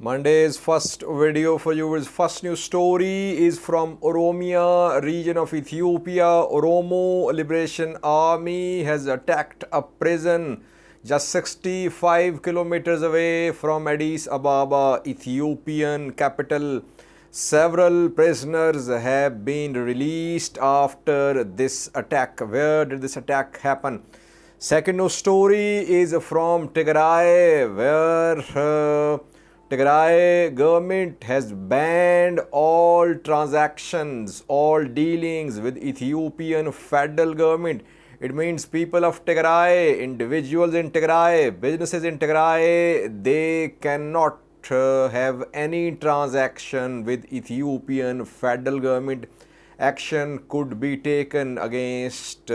Monday's first video for you is first news story is from Oromia region of Ethiopia. Oromo Liberation Army has attacked a prison just 65 kilometers away from Addis Ababa, Ethiopian capital. Several prisoners have been released after this attack. Where did this attack happen? Second news story is from Tigray, where Tigray government has banned all transactions, all dealings with Ethiopian federal government. It means people of Tigray, individuals in Tigray, businesses in Tigray, they cannot have any transaction with Ethiopian federal government. Action could be taken against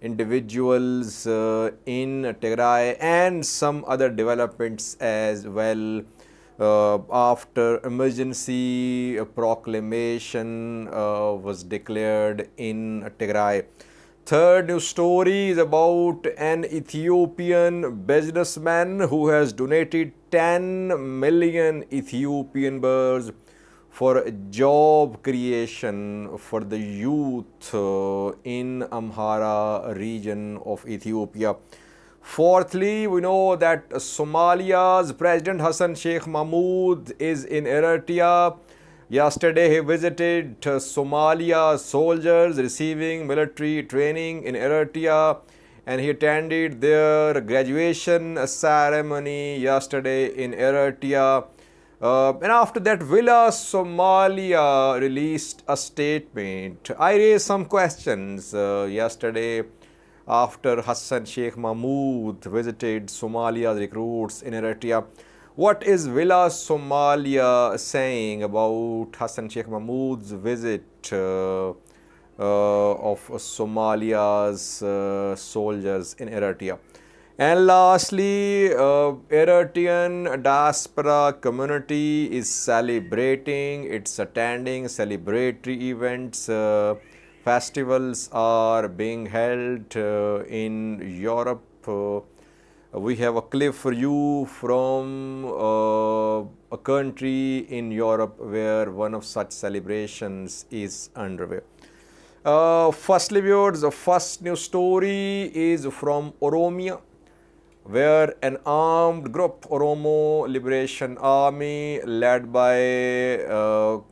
individuals in Tigray and some other developments as well. After emergency proclamation was declared in Tigray. Third news story is about an Ethiopian businessman who has donated 10 million Ethiopian birrs for job creation for the youth in Amhara region of Ethiopia. Fourthly, we know that Somalia's President Hassan Sheikh Mahmoud is in Eritrea. Yesterday, he visited Somalia soldiers receiving military training in Eritrea, and he attended their graduation ceremony yesterday in Eritrea. And after that, Villa Somalia released a statement. I raised some questions yesterday after Hassan Sheikh Mahmoud visited Somalia's recruits in Eritrea. What is Villa Somalia saying about Hassan Sheikh Mahmoud's visit of Somalia's soldiers in Eritrea? And lastly, Eritrean diaspora community is celebrating, it's attending celebratory events. Festivals are being held in Europe. We have a clip for you from a country in Europe where one of such celebrations is underway. Firstly, viewers, the first news story is from Oromia, where an armed group, Oromo Liberation Army, led by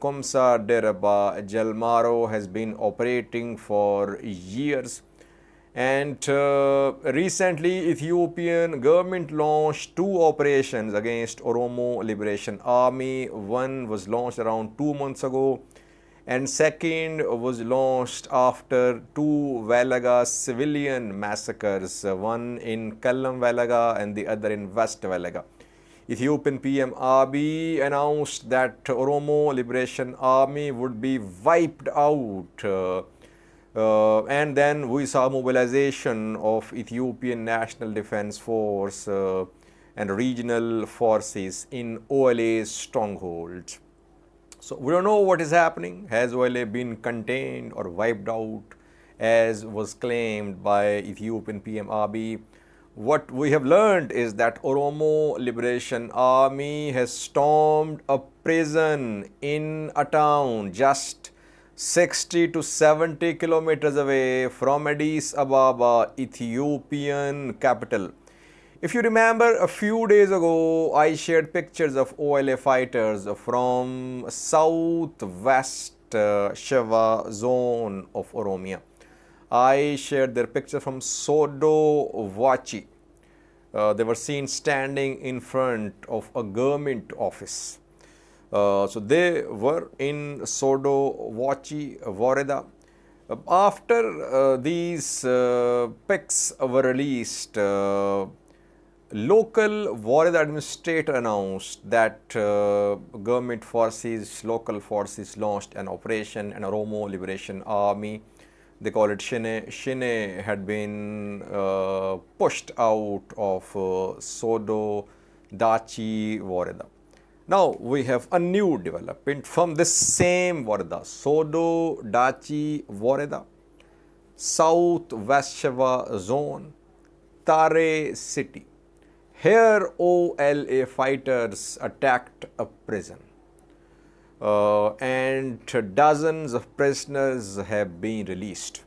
Komsa Deraba Jalmaro, has been operating for years. And recently, Ethiopian government launched two operations against Oromo Liberation Army. One was launched around 2 months ago, and second was launched after two Velaga civilian massacres, one in Kallam Velaga and the other in West Velaga. Ethiopian PM Abiy announced that Oromo Liberation Army would be wiped out. And then we saw mobilization of Ethiopian National Defense Force and regional forces in OLA's strongholds. So we don't know what is happening. Has OLA been contained or wiped out as was claimed by Ethiopian PM Abiy? What we have learned is that Oromo Liberation Army has stormed a prison in a town just 60 to 70 kilometers away from Addis Ababa, Ethiopian capital. If you remember, a few days ago, I shared pictures of OLA fighters from southwest Sheva zone of Oromia. I shared their picture from Sodo Wachi. They were seen standing in front of a government office. So they were in Sodo Wachi, Voreda. After these pics were released, local Voreda administrator announced that government forces, local forces launched an operation, and Oromo Liberation Army, they call it Shine, had been pushed out of Sodo Dachi Voreda. Now we have a new development from this same Voreda, Sodo Dachi Voreda, South West Sheva zone, Tare city Here, OLA fighters attacked a prison, and dozens of prisoners have been released.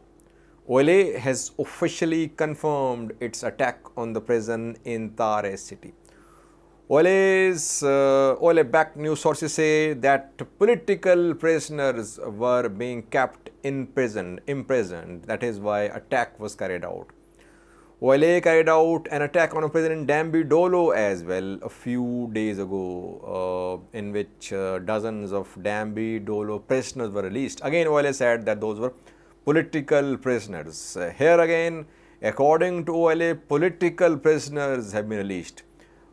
OLA has officially confirmed its attack on the prison in Tigray city. OLA-backed news sources say that political prisoners were being kept imprisoned. That is why attack was carried out. OLA carried out an attack on a prison in Dambi Dolo as well a few days ago, in which dozens of Dambi Dolo prisoners were released. Again, OLA said that those were political prisoners. Here again, according to OLA, political prisoners have been released.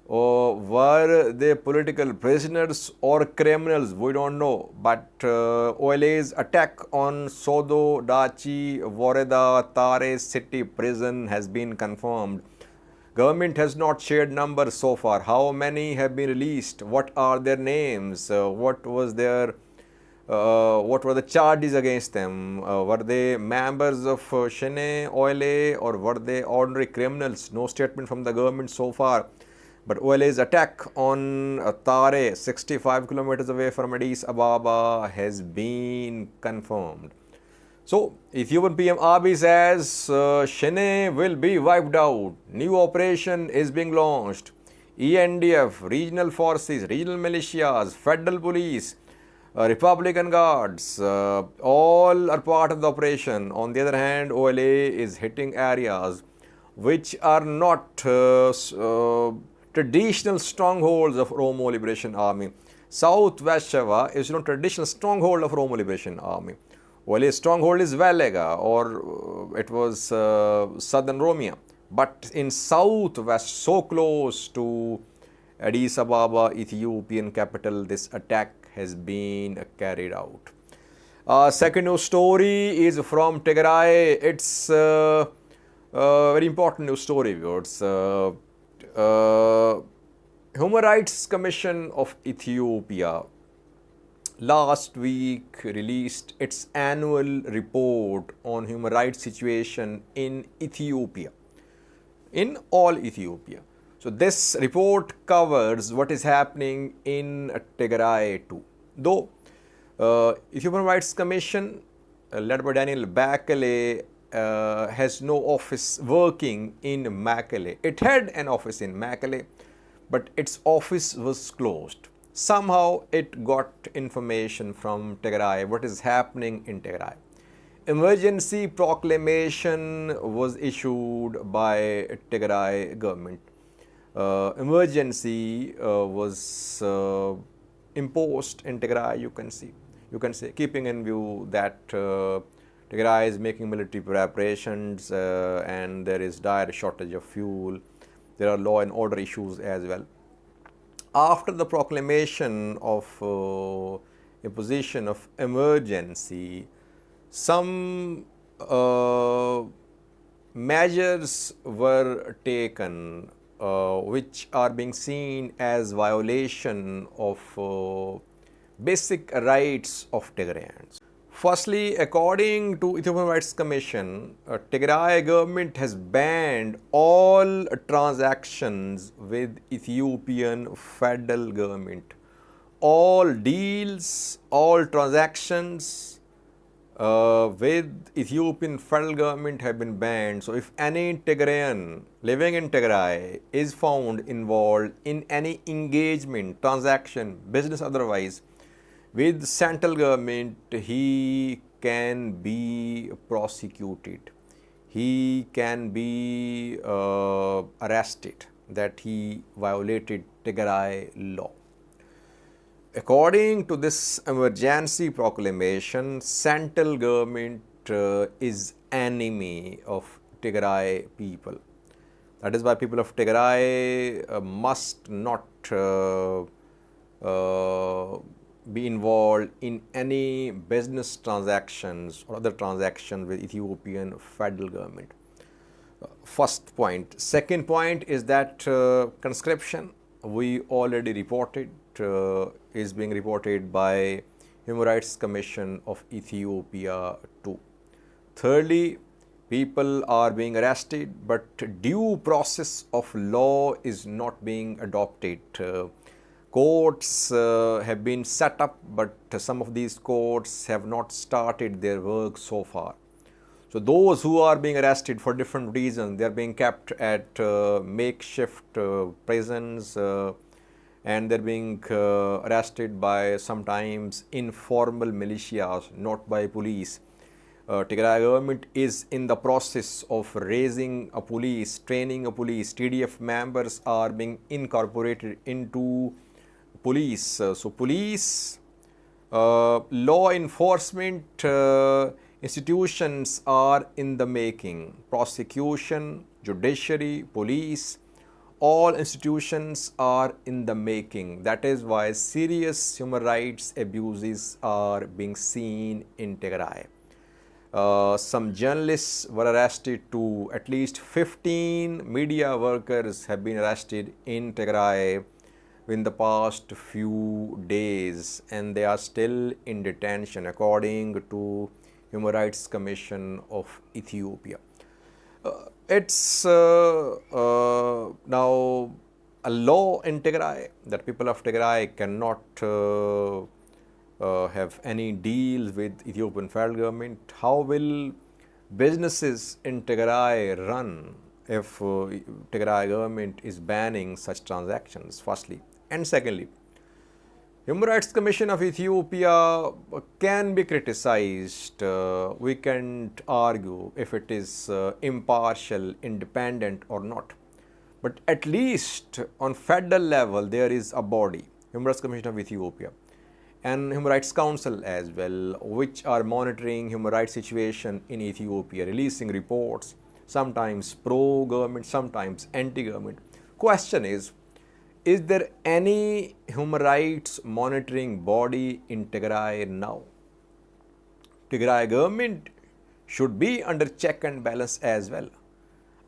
Were they political prisoners or criminals? We don't know. But OLA's attack on Sodo Dachi Voreda Tare city prison has been confirmed. Government has not shared numbers so far. How many have been released? What are their names? What were the charges against them? Were they members of Shene OLA or were they ordinary criminals? No statement from the government so far. But OLA's attack on Tare, 65 kilometers away from Addis Ababa, has been confirmed. So, Ethiopian PM Abiy says Shene will be wiped out. New operation is being launched. ENDF, regional forces, regional militias, federal police, Republican guards, all are part of the operation. On the other hand, OLA is hitting areas which are not traditional strongholds of Oromo Liberation Army. Southwest Shava is no traditional stronghold of Oromo Liberation Army. OLA's stronghold is Valega, or it was southern Romia. But in southwest, so close to Addis Ababa, Ethiopian capital, this attack has been carried out. Second news story is from Tigray. It's a very important news story, viewers. Human Rights Commission of Ethiopia last week released its annual report on human rights situation in Ethiopia, in all Ethiopia. So this report covers what is happening in Tigray too. Though Human Rights Commission led by Daniel Bakele has no office working in Mekelle. It had an office in Mekelle, but its office was closed. Somehow it got information from Tigray, what is happening in Tigray. Emergency proclamation was issued by Tigray government. Emergency was imposed in Tigray, you can say, keeping in view that Tigray is making military preparations and there is dire shortage of fuel. There are law and order issues as well. After the proclamation of imposition of emergency, some measures were taken which are being seen as violation of basic rights of Tigrayans. Firstly, according to Ethiopian Rights Commission, Tigray government has banned all transactions with Ethiopian federal government. All deals, all transactions with Ethiopian federal government have been banned. So, if any Tigrayan living in Tigray is found involved in any engagement, transaction, business otherwise, with central government, he can be prosecuted. He can be arrested that he violated Tigray law. According to this emergency proclamation, central government is enemy of Tigray people. That is why people of Tigray must not be involved in any business transactions or other transactions with Ethiopian federal government. First point. Second point is that conscription, we already reported, is being reported by Human Rights Commission of Ethiopia too. Thirdly, People are being arrested, but due process of law is not being adopted. Courts have been set up, but some of these courts have not started their work so far. So those who are being arrested for different reasons, they are being kept at makeshift prisons, and they're being arrested by sometimes informal militias, not by police. Tigray government is in the process of raising a police, training a police. TDF members are being incorporated into police. So police, law enforcement institutions are in the making. Prosecution, judiciary, police, all institutions are in the making. That is why serious human rights abuses are being seen in Tigray. Some journalists were arrested too. At least 15 media workers have been arrested in Tigray in the past few days, and they are still in detention according to Human Rights Commission of Ethiopia. It's now a law in Tigray that people of Tigray cannot have any deals with Ethiopian federal government. How will businesses in Tigray run if Tigray government is banning such transactions, firstly? And secondly, Human Rights Commission of Ethiopia can be criticized. We can't argue if it is impartial, independent or not. But at least on federal level, there is a body, Human Rights Commission of Ethiopia, and Human Rights Council as well, which are monitoring human rights situation in Ethiopia, releasing reports, sometimes pro-government, sometimes anti-government. Question is there any human rights monitoring body in Tigray now? Tigray government should be under check and balance as well.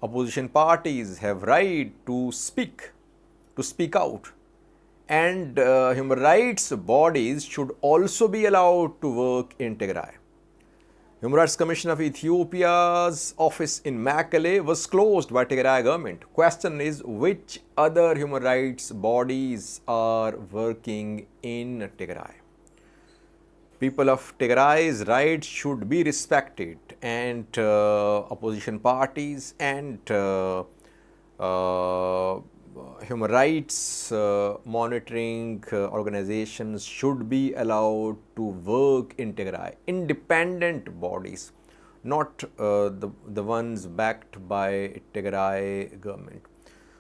Opposition parties have right to speak out, and human rights bodies should also be allowed to work in Tigray. Human Rights Commission of Ethiopia's office in Mekelle was closed by Tigray government. Question is, which other human rights bodies are working in Tigray? People of Tigray's rights should be respected, and opposition parties and human rights monitoring organizations should be allowed to work in Tigray. Independent bodies, not the ones backed by Tigray government.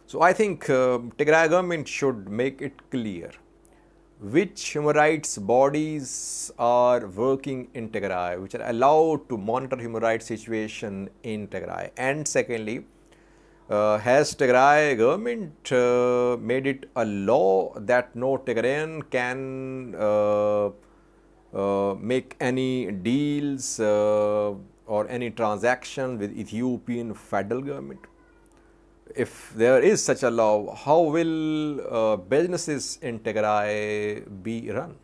So I think Tigray government should make it clear which human rights bodies are working in Tigray, which are allowed to monitor human rights situation in Tigray. And secondly, has Tigray government made it a law that no Tigrayan can make any deals or any transaction with Ethiopian federal government? If there is such a law, how will businesses in Tigray be run?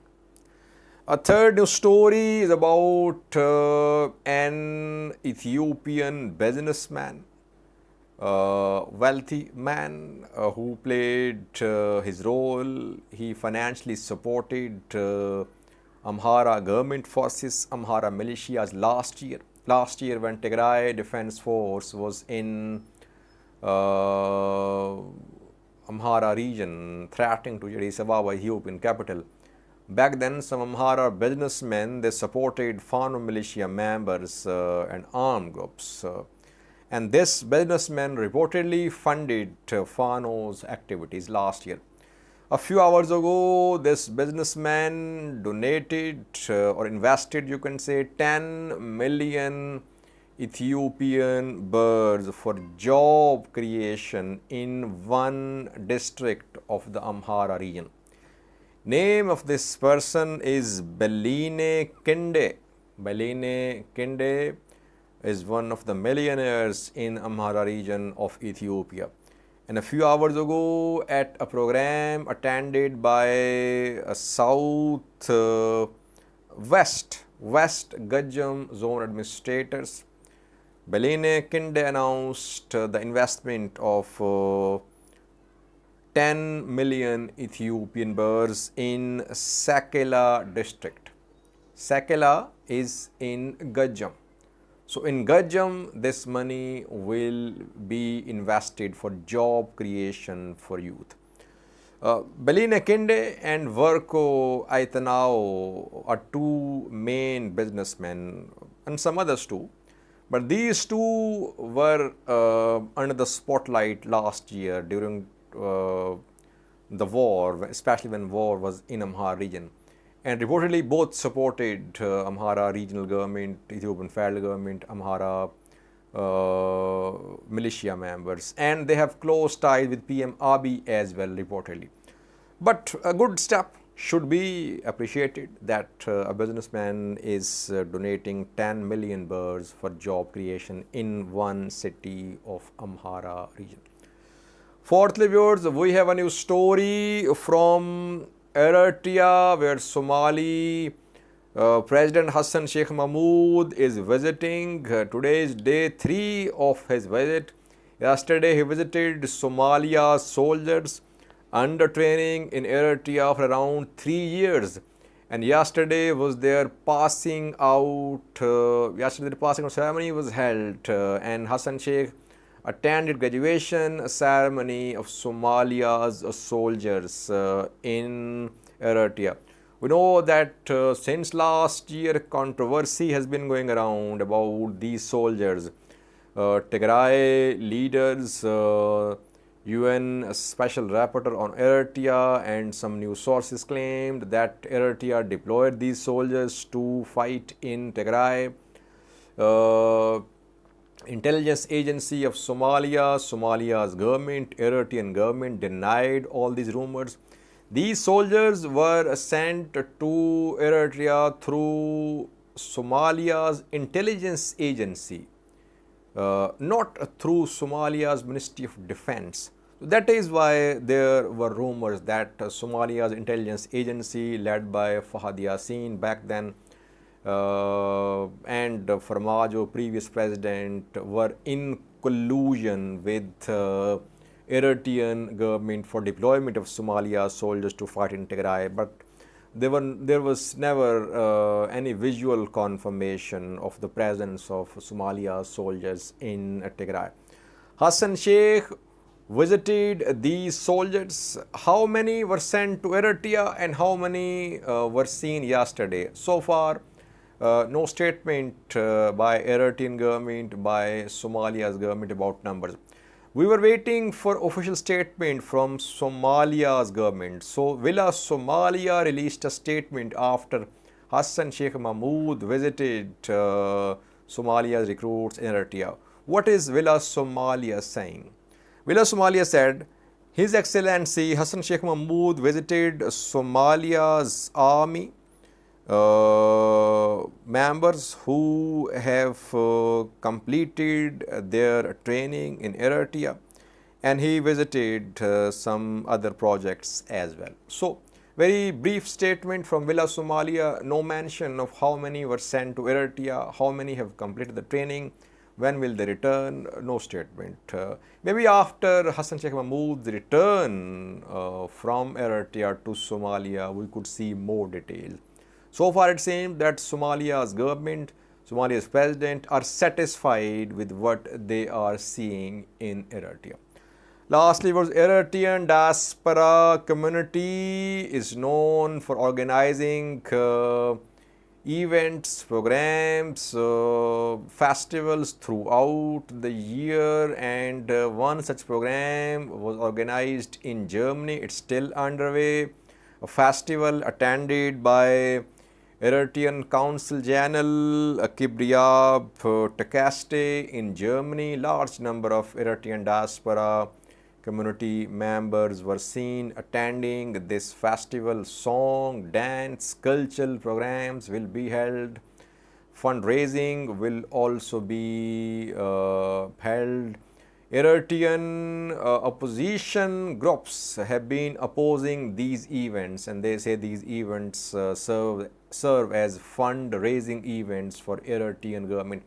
A third news story is about an Ethiopian businessman, wealthy man who played his role. He financially supported Amhara government forces, Amhara militias last year. Last year when Tigray Defense Force was in Amhara region, threatening to Addis Ababa, Ethiopian capital. Back then, some Amhara businessmen, they supported Fano militia members and armed groups. And this businessman reportedly funded Fano's activities last year. A few hours ago, this businessman donated or invested, you can say, 10 million Ethiopian birds for job creation in one district of the Amhara region. Name of this person is Belayneh Kindie. Belayneh Kindie is one of the millionaires in Amhara region of Ethiopia. And a few hours ago, at a program attended by a West Gajam zone administrators, Belayneh Kindie announced the investment of 10 million Ethiopian birrs in Sakela district. Sakela is in Gajam. So in Gajam, this money will be invested for job creation for youth. Belayneh Kindie and Verko Aitanao are two main businessmen and some others too. But these two were under the spotlight last year during the war, especially when war was in Amhara region. And reportedly both supported Amhara regional government, Ethiopian federal government, Amhara militia members, and they have close ties with PM Abiy as well, reportedly. But a good step should be appreciated that a businessman is donating 10 million birrs for job creation in one city of Amhara region. Fourthly, viewers, we have a new story from Eritrea, where Somali President Hassan Sheikh Mahmoud is visiting. Today is day 3 of his visit. Yesterday he visited Somalia soldiers under training in Eritrea for around 3 years. And yesterday was their passing out, yesterday the passing out ceremony was held and Hassan Sheikh attended graduation ceremony of Somalia's soldiers in Eritrea. We know that since last year controversy has been going around about these soldiers. Tigray leaders, UN Special Rapporteur on Eritrea and some news sources claimed that Eritrea deployed these soldiers to fight in Tigray. Intelligence Agency of Somalia, Somalia's government, Eritrean government denied all these rumors. These soldiers were sent to Eritrea through Somalia's intelligence agency, not through Somalia's Ministry of Defense. That is why there were rumors that Somalia's intelligence agency led by Fahad Yassin back then and Farmajo, previous president, were in collusion with Eritrean government for deployment of Somalia soldiers to fight in Tigray, but there was never any visual confirmation of the presence of Somalia soldiers in Tigray. Hassan Sheikh visited these soldiers. How many were sent to Eritrea and how many were seen yesterday? So far, no statement by Eritrean government, by Somalia's government about numbers. We were waiting for official statement from Somalia's government. So Villa Somalia released a statement after Hassan Sheikh Mahmoud visited Somalia's recruits in Eritrea. What is Villa Somalia saying? Villa Somalia said, His Excellency Hassan Sheikh Mahmoud visited Somalia's army members who have completed their training in Eritrea, and he visited some other projects as well. So, very brief statement from Villa Somalia, no mention of how many were sent to Eritrea, how many have completed the training, when will they return, no statement. Maybe after Hassan Sheikh Mahmoud's return from Eritrea to Somalia, we could see more details. So far it seems that Somalia's government, Somalia's president are satisfied with what they are seeing in Eritrea. Lastly, was Eritrean diaspora community is known for organizing events, programs, festivals throughout the year, and one such program was organized in Germany. It's still underway. A festival attended by Eritrean Council General Kibriab Takaste in Germany. Large number of Eritrean diaspora community members were seen attending this festival. Song, dance, cultural programs will be held. Fundraising will also be held. Eritrean opposition groups have been opposing these events, and they say these events serve as fundraising events for Eritrean government.